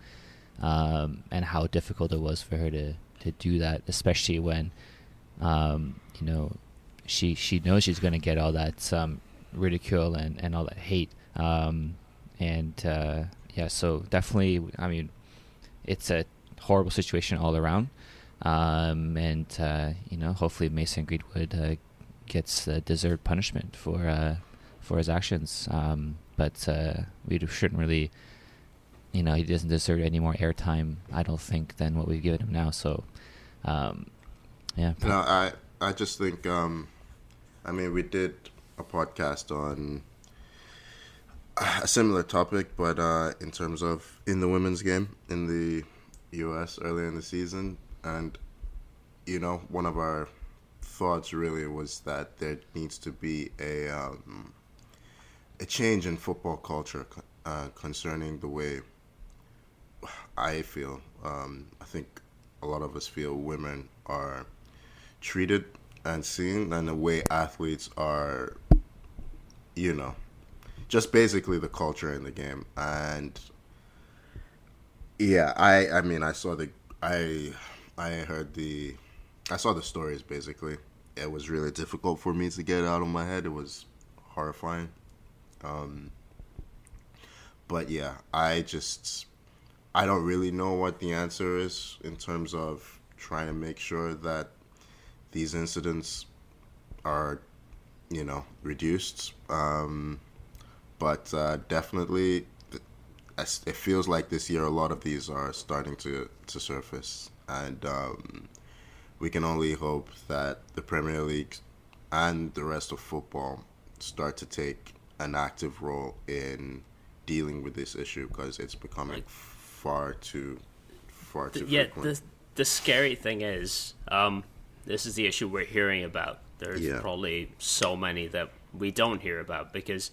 and how difficult it was for her to do that, especially when, she knows she's going to get all that ridicule and all that hate, so definitely, I mean, it's a horrible situation all around, hopefully Mason Greenwood gets deserved punishment for his actions. But we shouldn't really, he doesn't deserve any more airtime, I don't think, than what we've given him now. So, yeah. No, I just think, we did a podcast on a similar topic, but in terms of in the women's game in the U.S. earlier in the season, and, one of our thoughts really was that there needs to be a change in football culture concerning the way I feel. I think a lot of us feel women are treated and seen, and the way athletes are, just basically the culture in the game. And yeah, I saw the stories basically. It was really difficult for me to get out of my head. It was horrifying. But yeah, I don't really know what the answer is in terms of trying to make sure that these incidents are, reduced. But definitely, it feels like this year a lot of these are starting to surface. And we can only hope that the Premier League and the rest of football start to take an active role in dealing with this issue, because it's becoming far too frequent. The scary thing is, this is the issue we're hearing about. There's probably so many that we don't hear about, because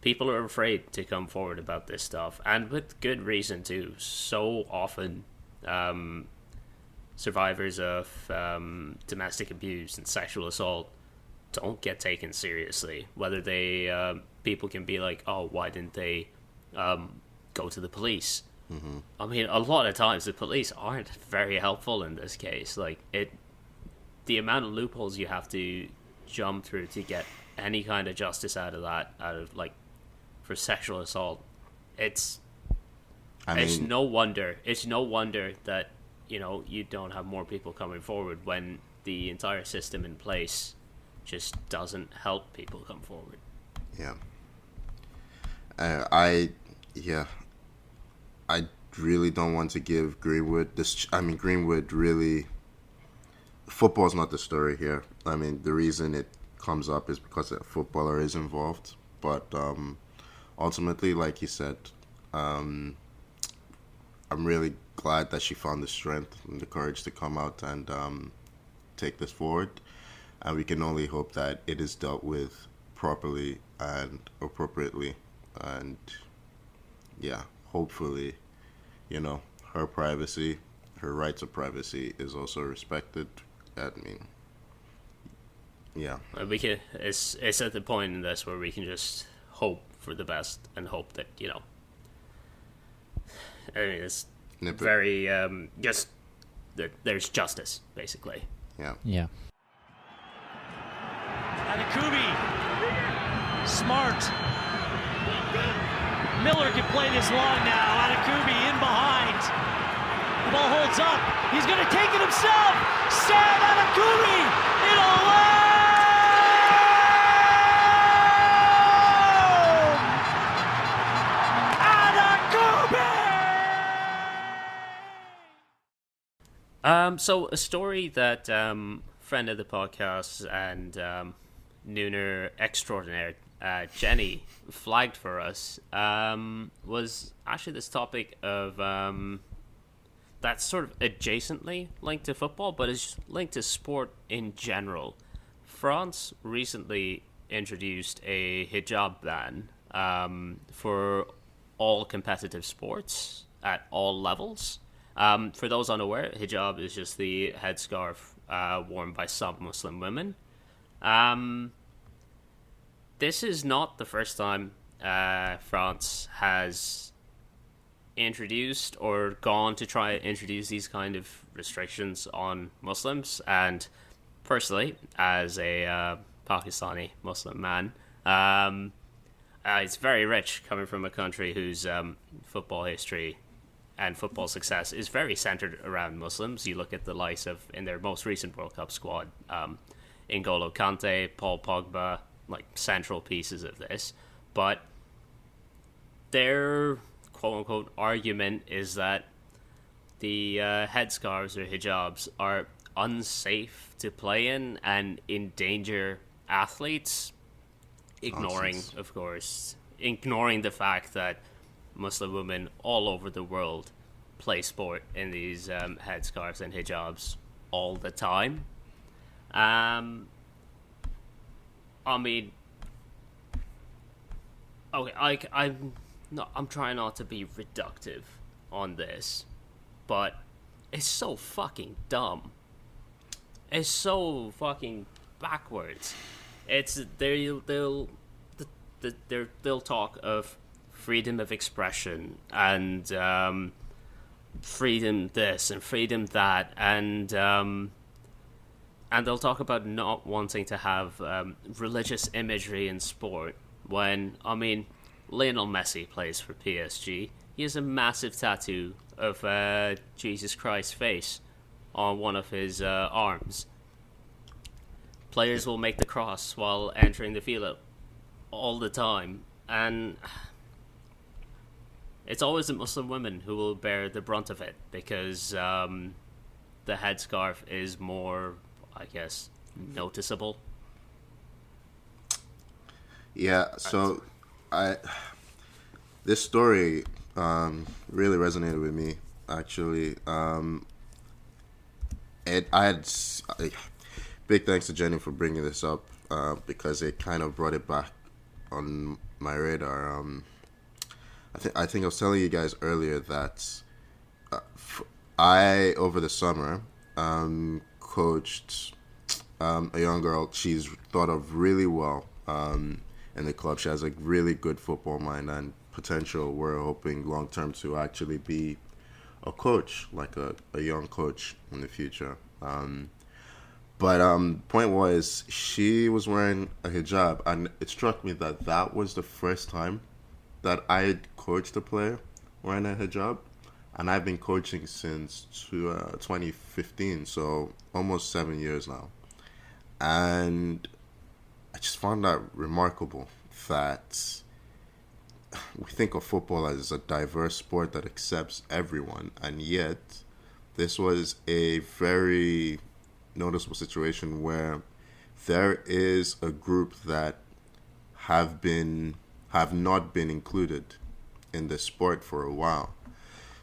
people are afraid to come forward about this stuff, and with good reason too. So often, survivors of domestic abuse and sexual assault don't get taken seriously. Whether they people can be like, oh, why didn't they go to the police? Mm-hmm. I mean, a lot of times the police aren't very helpful in this case. Like, the amount of loopholes you have to jump through to get any kind of justice out of for sexual assault, it's no wonder that you don't have more people coming forward when the entire system in place just doesn't help people come forward. Yeah. I really don't want to give Greenwood this. I mean, Greenwood really. Football's not the story here. I mean, the reason it comes up is because a footballer is involved. But ultimately, like you said, I'm really glad that she found the strength and the courage to come out and take this forward. And we can only hope that it is dealt with properly and appropriately. And yeah, hopefully, her privacy, her rights of privacy is also respected. I mean, yeah. It's at the point in this where we can just hope for the best and hope that, it's very, just that there's justice, basically. Yeah. Yeah. Anakubi, smart. Miller can play this long now. Anakubi in behind. The ball holds It's up. He's going to take it himself. Sam Anakumi in alone. So a story that friend of the podcast and Nooner extraordinaire Jenny flagged for us was actually this topic of that's sort of adjacently linked to football, but is linked to sport in general. France recently introduced a hijab ban for all competitive sports at all levels. For those unaware, hijab is just the headscarf worn by some Muslim women. This is not the first time France has introduced or gone to try to introduce these kind of restrictions on Muslims. And personally, as a Pakistani Muslim man, it's very rich coming from a country whose football history and football success is very centered around Muslims. You look at the likes of, in their most recent World Cup squad, N'Golo Kante, Paul Pogba, like central pieces of this. But their quote-unquote argument is that the headscarves or hijabs are unsafe to play in and endanger athletes, ignoring the fact that Muslim women all over the world play sport in these headscarves and hijabs all the time. I mean, okay, I'm trying not to be reductive on this, but it's so fucking dumb. It's so fucking backwards. They'll talk of freedom of expression and freedom this and freedom that, and they'll talk about not wanting to have religious imagery in sport when, I mean, Lionel Messi plays for PSG. He has a massive tattoo of Jesus Christ's face on one of his arms. Players will make the cross while entering the field all the time, and it's always the Muslim women who will bear the brunt of it because the headscarf is more, I guess, noticeable. Yeah, so this story really resonated with me, actually. Big thanks to Jenny for bringing this up because it kind of brought it back on my radar. I think I was telling you guys earlier that I, over the summer, coached a young girl. She's thought of really well in the club. She has a really good football mind and potential. We're hoping long term to actually be a coach, like a young coach in the future. But point was, she was wearing a hijab, and it struck me that was the first time that I had coached a player wearing a hijab, and I've been coaching since 2015, so almost 7 years now. And I just found that remarkable that we think of football as a diverse sport that accepts everyone, and yet this was a very noticeable situation where there is a group that have not been included in the sport for a while.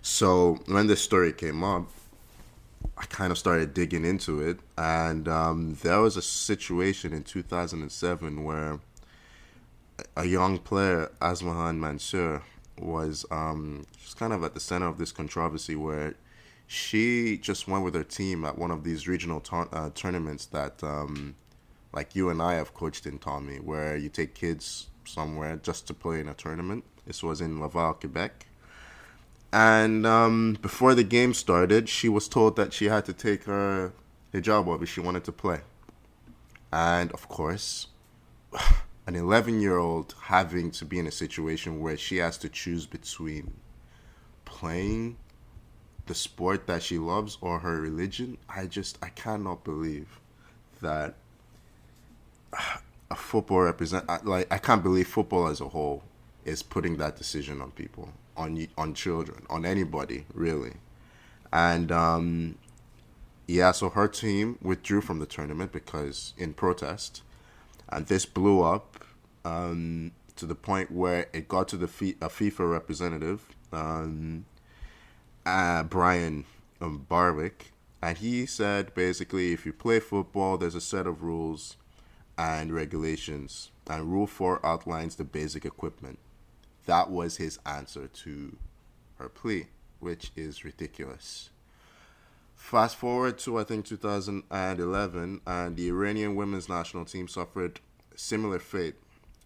So when this story came up, I kind of started digging into it, and there was a situation in 2007 where a young player, Asmahan Mansour, was just kind of at the center of this controversy where she just went with her team at one of these regional tournaments that like you and I have coached in, Tommy, where you take kids somewhere just to play in a tournament. This was in Laval, Quebec. And before the game started, she was told that she had to take her hijab off if she wanted to play. And of course, an 11-year-old having to be in a situation where she has to choose between playing the sport that she loves or her religion, I cannot believe that a football I can't believe football as a whole is putting that decision on people, on children, on anybody really. And yeah, so her team withdrew from the tournament because in protest, and this blew up to the point where it got to a FIFA representative, Brian Barwick, and he said basically, if you play football, there's a set of rules and regulations, and Rule 4 outlines the basic equipment. That was his answer to her plea, which is ridiculous. Fast forward to, I think, 2011, and the Iranian women's national team suffered similar fate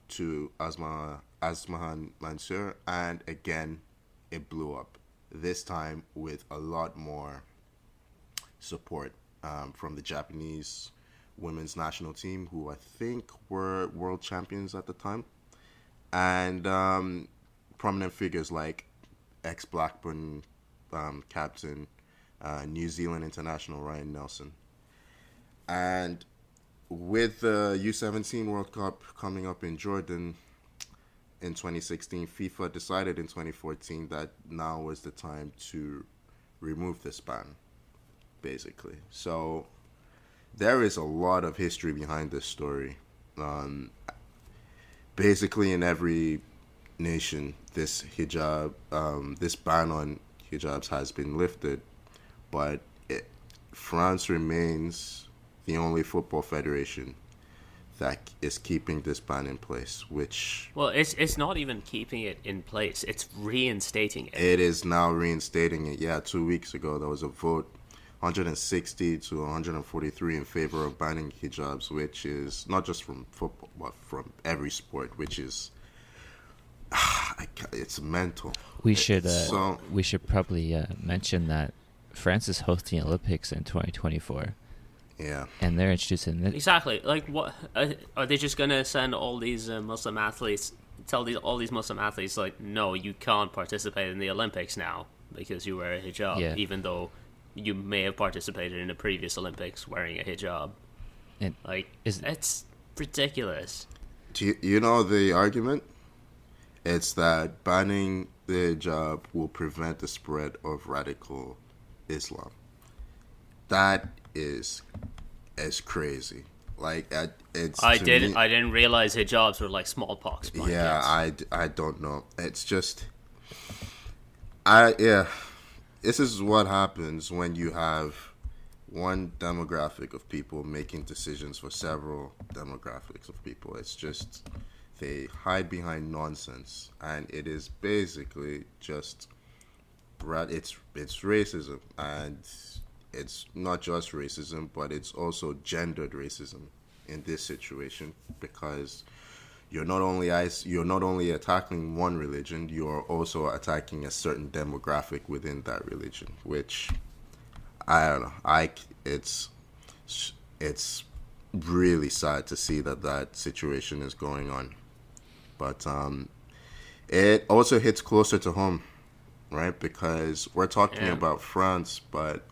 to Asmahan Mansour, and again, it blew up. This time with a lot more support from the Japanese women's national team, who I think were world champions at the time, and prominent figures like ex-Blackburn captain, New Zealand international Ryan Nelson. And with the U17 World Cup coming up in Jordan in 2016, FIFA decided in 2014 that now was the time to remove this ban, basically. So there is a lot of history behind this story. Basically, in every nation, this ban on hijabs has been lifted, but France remains the only football federation that is keeping this ban in place, which... Well, it's not even keeping it in place, it's reinstating it. It is now reinstating it. Yeah, 2 weeks ago there was a vote, 160 to 143 in favor of banning hijabs, which is not just from football, but from every sport, which is... it's mental. We should probably mention that France is hosting Olympics in 2024. Yeah, and they're introducing this. Exactly. Like, what are they just gonna send all these Muslim athletes? Tell all these Muslim athletes, like, no, you can't participate in the Olympics now because you wear a hijab, even though you may have participated in the previous Olympics wearing a hijab. And it's ridiculous. Do you know the argument? It's that banning the hijab will prevent the spread of radical Islam. That is crazy. Like, it's... I didn't realize hijabs were like smallpox. Yeah, kids. I don't know. It's just... This is what happens when you have one demographic of people making decisions for several demographics of people. It's just... they hide behind nonsense, and it is basically just... it's racism, and it's not just racism, but it's also gendered racism in this situation, because you're not only attacking one religion, you're also attacking a certain demographic within that religion, which I don't know. It's really sad to see that situation is going on, but it also hits closer to home, right? Because we're talking about France, but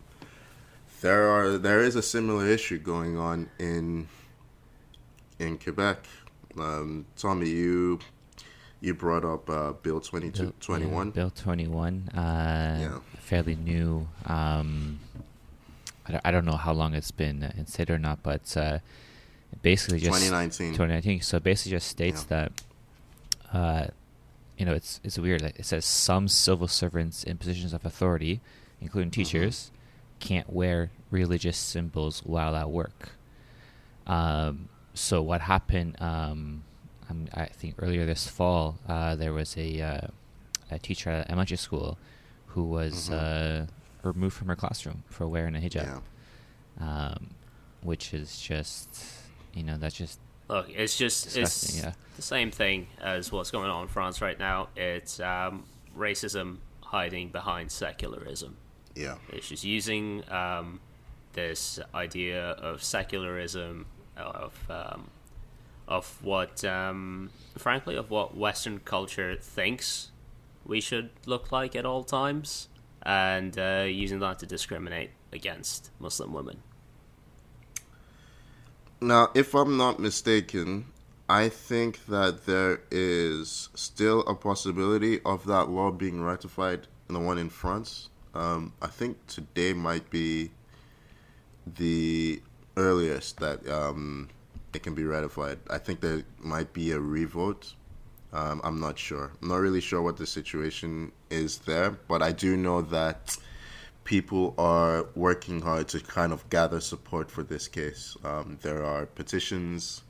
there is a similar issue going on in Quebec. Tommy, you brought up Bill 2221. Bill 21, fairly new. I don't know how long it's been instated or not, but basically just 2019. So basically just states that it's weird. It says some civil servants in positions of authority, including teachers, can't wear religious symbols while at work. So what happened? I think earlier this fall, there was a teacher at elementary school who was removed from her classroom for wearing a hijab, which is just, that's just... Look, it's just it's the same thing as what's going on in France right now. It's racism hiding behind secularism. Yeah, it's just using this idea of secularism, of what, frankly, of what Western culture thinks we should look like at all times, and using that to discriminate against Muslim women. Now, if I'm not mistaken, I think that there is still a possibility of that law being ratified in the one in France. I think today might be the earliest that it can be ratified. I think there might be a revote. I'm not sure. I'm not really sure what the situation is there, but I do know that people are working hard to kind of gather support for this case. There are petitions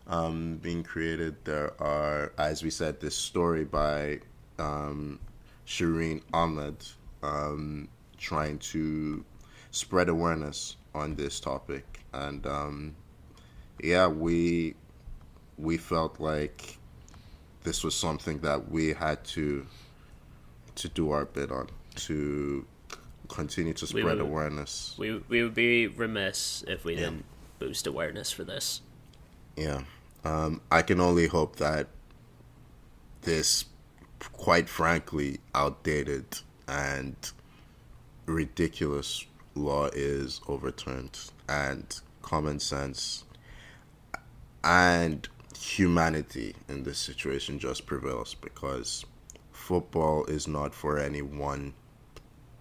being created. There are, as we said, this story by Shireen Ahmed trying to spread awareness on this topic. And we felt like this was something that we had to do our bit on, to continue to spread awareness. We would be remiss if we didn't boost awareness for this. Yeah. I can only hope that this, quite frankly, outdated and ridiculous law is overturned, and common sense and humanity in this situation just prevails, because football is not for any one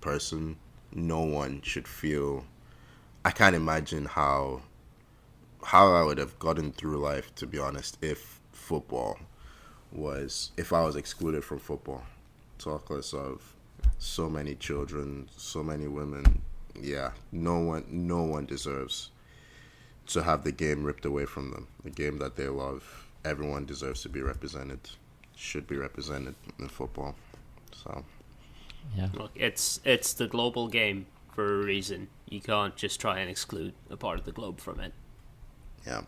person. No one should feel... I can't imagine how I would have gotten through life, to be honest, if I was excluded from football. Talk less of so many children, so many women. Yeah, no one deserves to have the game ripped away from them. The game that they love. Everyone deserves to be represented. Should be represented in football. So, yeah. Look, it's the global game for a reason. You can't just try and exclude a part of the globe from it. Yeah.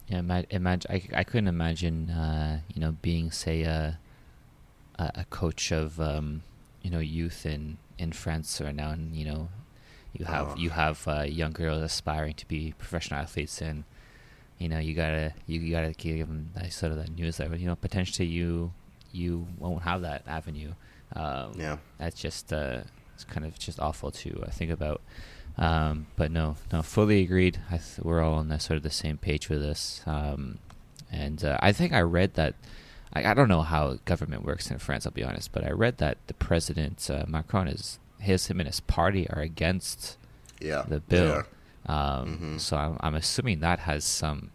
Yeah, I couldn't imagine, being, say, a coach of, youth in France right now, and you have young girls aspiring to be professional athletes, and you gotta give them that sort of that news that potentially you won't have that avenue. That's just it's kind of just awful to think about. But no, fully agreed. We're all on sort of the same page with this. And I think I read that, I don't know how government works in France, I'll be honest, but I read that the president, Macron, him and his party are against the bill. So I'm assuming that has some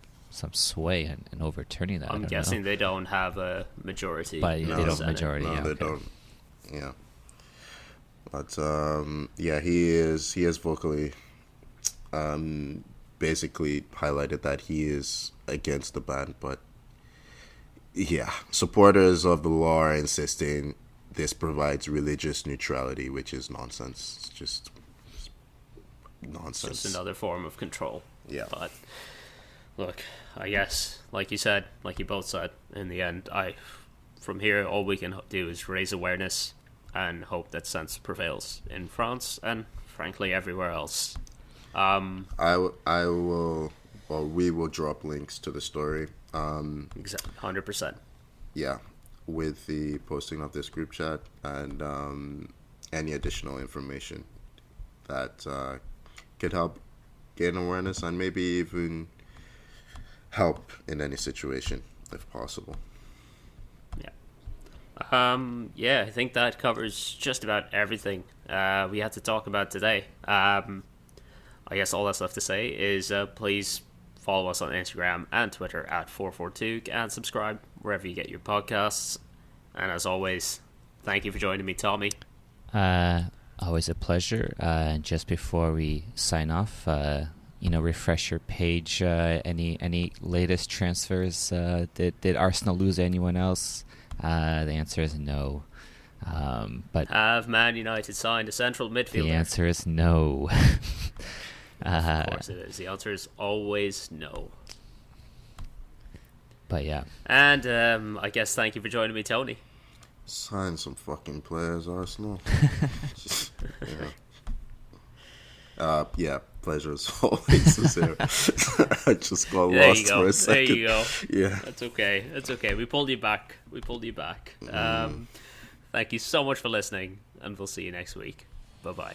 sway in overturning that. I'm guessing they don't have a majority. But they don't have a majority. No, yeah, they don't. Yeah. But he is vocally basically highlighted that he is against the ban. But yeah, supporters of the law are insisting this provides religious neutrality, which is nonsense. It's just nonsense. Just another form of control. Yeah. But look, I guess, like you said, like you both said, in the end, from here, all we can do is raise awareness and hope that sense prevails in France and, frankly, everywhere else. We will drop links to the story. Exactly, 100%. Yeah, with the posting of this group chat and any additional information that could help gain awareness and maybe even help in any situation if possible. I think that covers just about everything we had to talk about today. I guess all that's left to say is please follow us on Instagram and Twitter at 442 and subscribe wherever you get your podcasts. And as always, thank you for joining me, Tommy. Always a pleasure. And just before we sign off, refresh your page. Any latest transfers? Did Arsenal lose anyone else? The answer is no. But have Man United signed a central midfielder? The answer is no. Of course it is. The answer is always no. But yeah. And I guess thank you for joining me, Tony. Sign some fucking players, Arsenal. Pleasure as always. I just got lost for a second. There you go. Yeah. That's okay. We pulled you back. Thank you so much for listening. and we'll see you next week. Bye bye.